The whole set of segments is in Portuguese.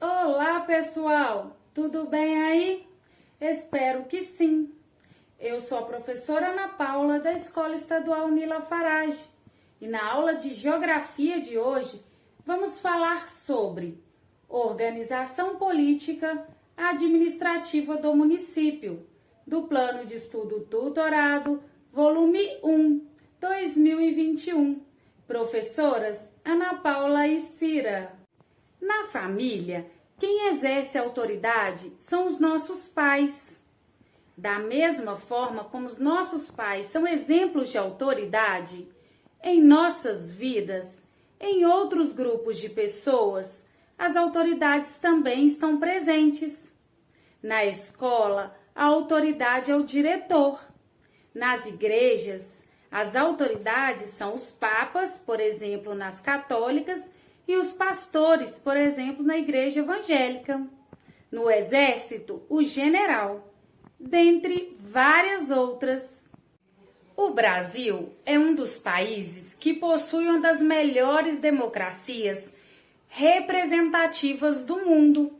Olá, pessoal! Tudo bem aí? Espero que sim. Eu sou a professora Ana Paula da Escola Estadual Nila Farage e na aula de Geografia de hoje vamos falar sobre organização política administrativa do município, do Plano de Estudo Tutorado, volume 1, 2021. Professoras Ana Paula e Cira. Na família, quem exerce a autoridade são os nossos pais. Da mesma forma como os nossos pais são exemplos de autoridade, em nossas vidas, em outros grupos de pessoas, as autoridades também estão presentes. Na escola, a autoridade é o diretor. Nas igrejas, as autoridades são os papas, por exemplo, nas católicas, e os pastores, por exemplo, na igreja evangélica. No exército, o general, dentre várias outras. O Brasil é um dos países que possui uma das melhores democracias representativas do mundo,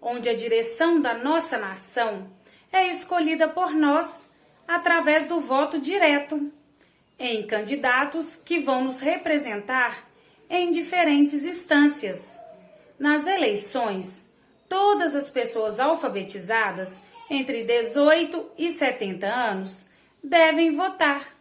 onde a direção da nossa nação é escolhida por nós através do voto direto, em candidatos que vão nos representar em diferentes instâncias. Nas eleições, todas as pessoas alfabetizadas entre 18 e 70 anos devem votar.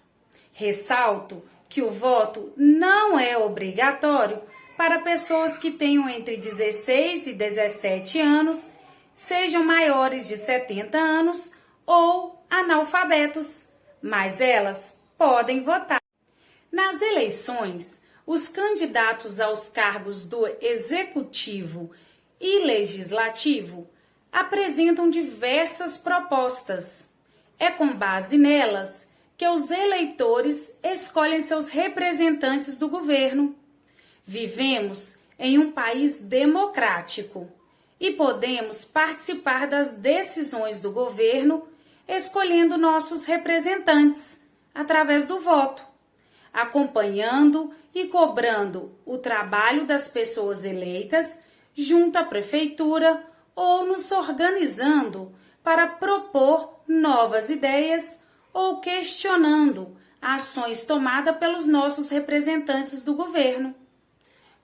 Ressalto que o voto não é obrigatório para pessoas que tenham entre 16 e 17 anos, sejam maiores de 70 anos ou analfabetos, mas elas podem votar. Nas eleições, os candidatos aos cargos do Executivo e Legislativo apresentam diversas propostas. É com base nelas que os eleitores escolhem seus representantes do governo. Vivemos em um país democrático e podemos participar das decisões do governo escolhendo nossos representantes através do voto, acompanhando e cobrando o trabalho das pessoas eleitas junto à prefeitura ou nos organizando para propor novas ideias ou questionando ações tomadas pelos nossos representantes do governo.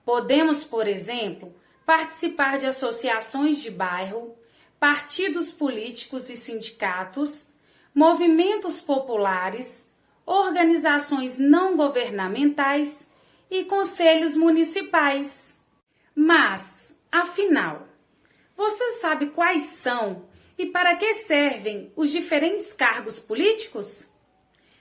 Podemos, por exemplo, participar de associações de bairro, partidos políticos e sindicatos, movimentos populares, organizações não governamentais e conselhos municipais. Mas, afinal, você sabe quais são e para que servem os diferentes cargos políticos?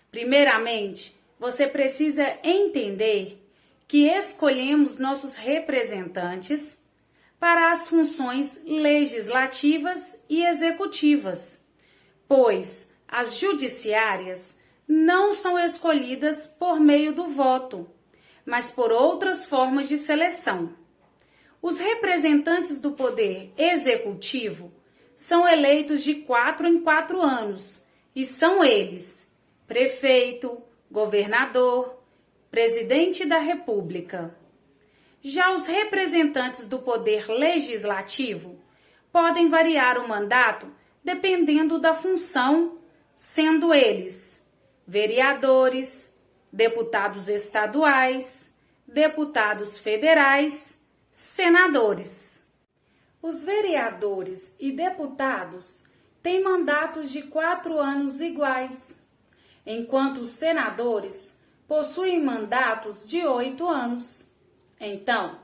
Primeiramente, você precisa entender que escolhemos nossos representantes para as funções legislativas e executivas, pois as judiciárias não são escolhidas por meio do voto, mas por outras formas de seleção. Os representantes do poder executivo são eleitos de 4 em 4 anos e são eles: prefeito, governador, presidente da República. Já os representantes do poder legislativo podem variar o mandato dependendo da função, sendo eles vereadores, deputados estaduais, deputados federais, senadores. Os vereadores e deputados têm mandatos de 4 anos iguais, enquanto os senadores possuem mandatos de 8 anos. Então,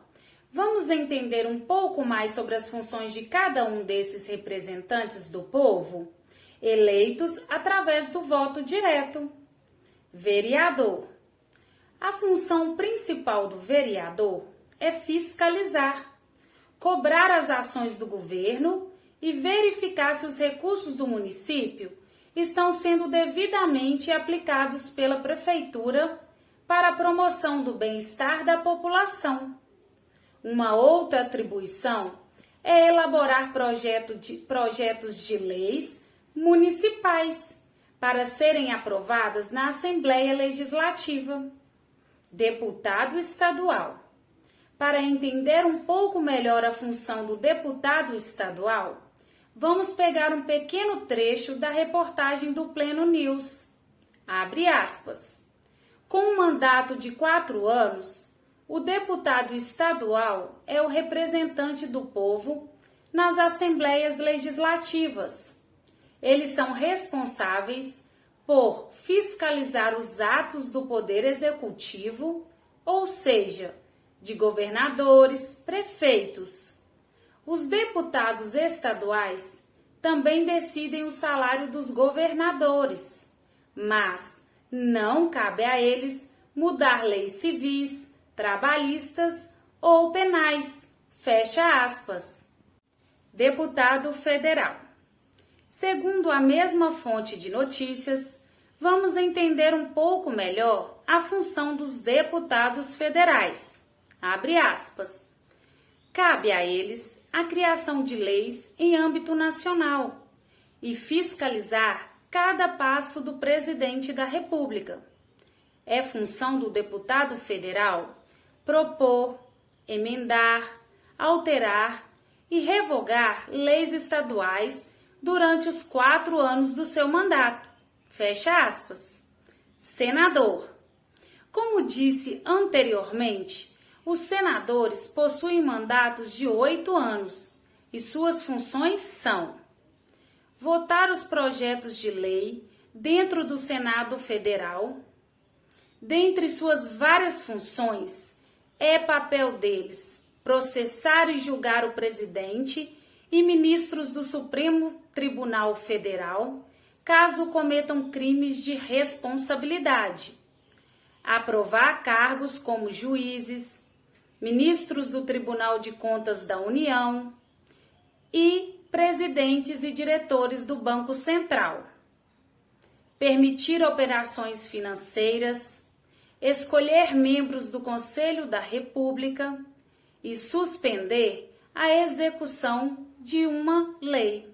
vamos entender um pouco mais sobre as funções de cada um desses representantes do povo, eleitos através do voto direto. Vereador. A função principal do vereador é fiscalizar, cobrar as ações do governo e verificar se os recursos do município estão sendo devidamente aplicados pela prefeitura para a promoção do bem-estar da população. Uma outra atribuição é elaborar projetos de leis municipais para serem aprovadas na Assembleia Legislativa. Deputado estadual. Para entender um pouco melhor a função do deputado estadual, vamos pegar um pequeno trecho da reportagem do Pleno News. Abre aspas. Com um mandato de 4 anos, o deputado estadual é o representante do povo nas assembleias legislativas. Eles são responsáveis por fiscalizar os atos do Poder Executivo, ou seja, de governadores, prefeitos. Os deputados estaduais também decidem o salário dos governadores, mas não cabe a eles mudar leis civis, trabalhistas ou penais. Fecha aspas. Deputado federal. Segundo a mesma fonte de notícias, vamos entender um pouco melhor a função dos deputados federais. Abre aspas. Cabe a eles a criação de leis em âmbito nacional e fiscalizar cada passo do presidente da República. É função do deputado federal propor, emendar, alterar e revogar leis estaduais durante os 4 anos do seu mandato. Fecha aspas. Senador. Como disse anteriormente, os senadores possuem mandatos de 8 anos e suas funções são votar os projetos de lei dentro do Senado Federal. Dentre suas várias funções, é papel deles processar e julgar o presidente e ministros do Supremo Tribunal Federal, caso cometam crimes de responsabilidade, aprovar cargos como juízes, ministros do Tribunal de Contas da União e presidentes e diretores do Banco Central, permitir operações financeiras, escolher membros do Conselho da República e suspender a execução de uma lei.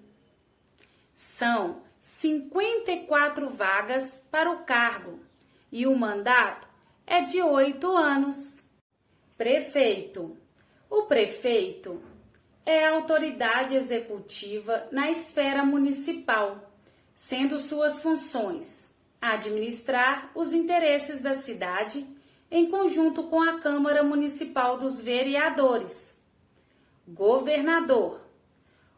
São 54 vagas para o cargo e o mandato é de 8 anos. Prefeito. O prefeito é a autoridade executiva na esfera municipal, sendo suas funções administrar os interesses da cidade em conjunto com a Câmara Municipal dos Vereadores. Governador.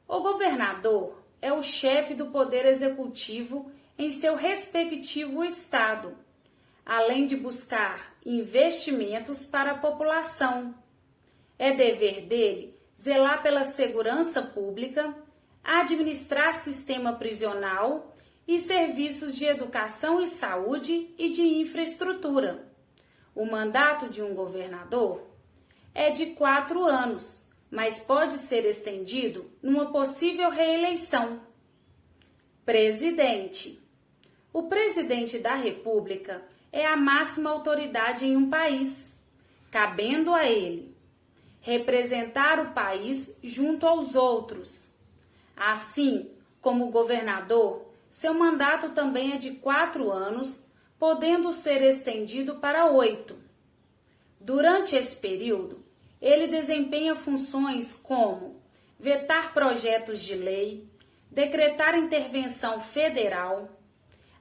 O governador é o chefe do Poder Executivo em seu respectivo estado, além de buscar investimentos para a população. É dever dele zelar pela segurança pública, administrar sistema prisional e serviços de educação e saúde e de infraestrutura. O mandato de um governador é de 4 anos, mas pode ser estendido numa possível reeleição. Presidente. O presidente da República é a máxima autoridade em um país, cabendo a ele representar o país junto aos outros. Assim como o governador, seu mandato também é de 4 anos, podendo ser estendido para 8. Durante esse período, ele desempenha funções como vetar projetos de lei, decretar intervenção federal,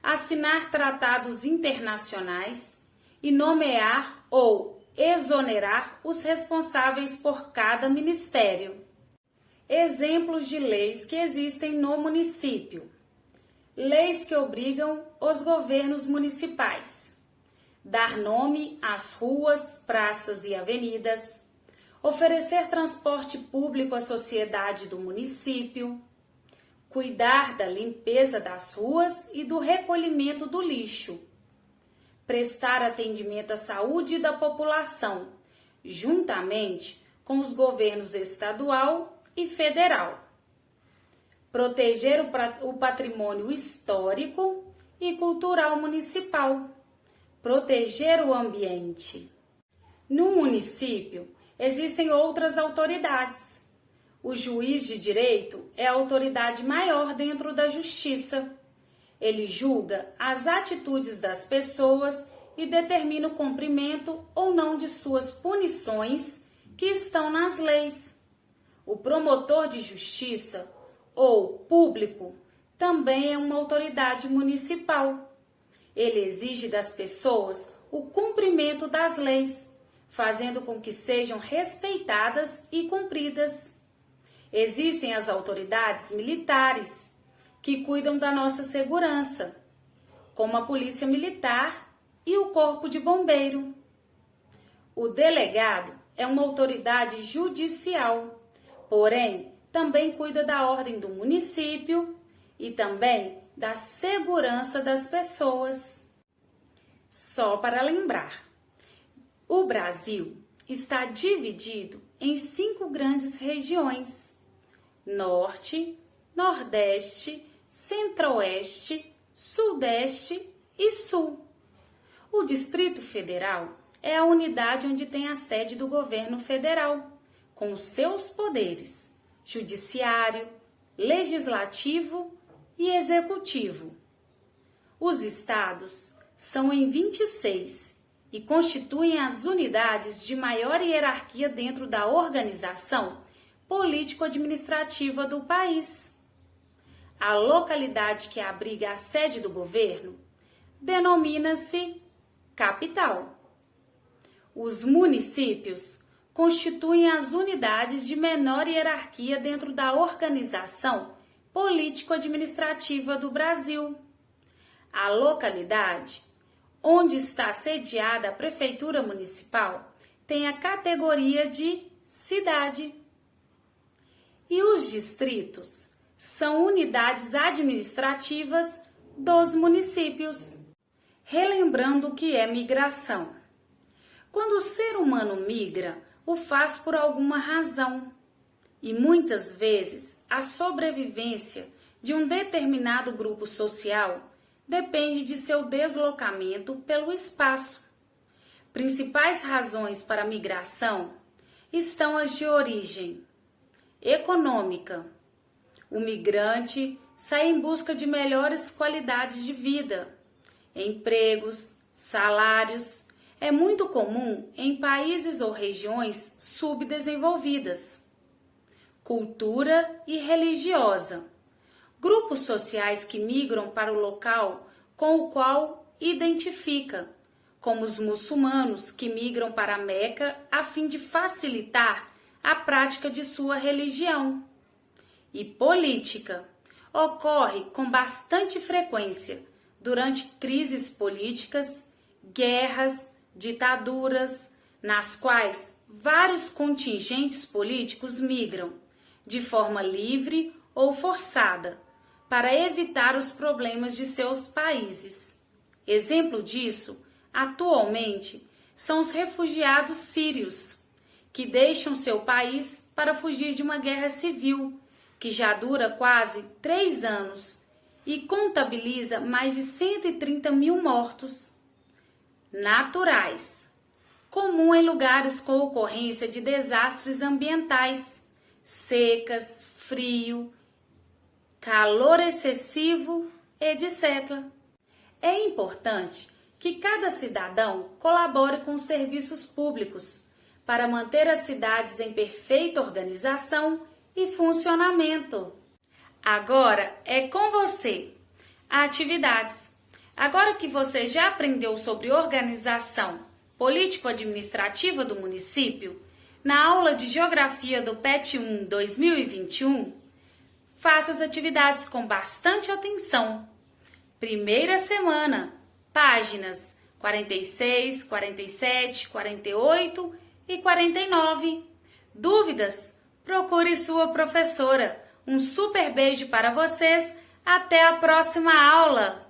assinar tratados internacionais e nomear ou exonerar os responsáveis por cada ministério. Exemplos de leis que existem no município. Leis que obrigam os governos municipais. Dar nome às ruas, praças e avenidas. Oferecer transporte público à sociedade do município. Cuidar da limpeza das ruas e do recolhimento do lixo. Prestar atendimento à saúde da população, juntamente com os governos estadual e federal. Proteger o patrimônio histórico e cultural municipal. Proteger o ambiente. No município, existem outras autoridades. O juiz de direito é a autoridade maior dentro da justiça. Ele julga as atitudes das pessoas e determina o cumprimento ou não de suas punições, que estão nas leis. O promotor de justiça ou público também é uma autoridade municipal. Ele exige das pessoas o cumprimento das leis, fazendo com que sejam respeitadas e cumpridas. Existem as autoridades militares, que cuidam da nossa segurança, como a Polícia Militar e o Corpo de Bombeiro. O delegado é uma autoridade judicial, porém também cuida da ordem do município e também da segurança das pessoas. Só para lembrar, o Brasil está dividido em 5 grandes regiões: Norte, Nordeste, Centro-Oeste, Sudeste e Sul. O Distrito Federal é a unidade onde tem a sede do governo federal, com seus poderes judiciário, legislativo e executivo. Os estados são em 26 e constituem as unidades de maior hierarquia dentro da organização político-administrativa do país. A localidade que abriga a sede do governo denomina-se capital. Os municípios constituem as unidades de menor hierarquia dentro da organização político-administrativa do Brasil. A localidade onde está sediada a prefeitura municipal tem a categoria de cidade. E os distritos são unidades administrativas dos municípios. Relembrando o que é migração. Quando o ser humano migra, o faz por alguma razão. E muitas vezes a sobrevivência de um determinado grupo social depende de seu deslocamento pelo espaço. Principais razões para a migração estão as de origem econômica. O migrante sai em busca de melhores qualidades de vida, empregos, salários. É muito comum em países ou regiões subdesenvolvidas. Cultura e religiosa. Grupos sociais que migram para o local com o qual identifica, como os muçulmanos que migram para a Meca a fim de facilitar a prática de sua religião. E política. Ocorre com bastante frequência durante crises políticas, guerras, ditaduras, nas quais vários contingentes políticos migram, de forma livre ou forçada, para evitar os problemas de seus países. Exemplo disso, atualmente, são os refugiados sírios, que deixam seu país para fugir de uma guerra civil, que já dura quase 3 anos e contabiliza mais de 130 mil mortos. Naturais. Comum em lugares com ocorrência de desastres ambientais, secas, frio, calor excessivo, etc. É importante que cada cidadão colabore com os serviços públicos para manter as cidades em perfeita organização e funcionamento. Agora é com você. Atividades. Agora que você já aprendeu sobre organização político-administrativa do município, na aula de Geografia do PET 1 2021, faça as atividades com bastante atenção. Primeira semana, páginas 46, 47, 48 e 49. Dúvidas? Procure sua professora. Um super beijo para vocês. Até a próxima aula!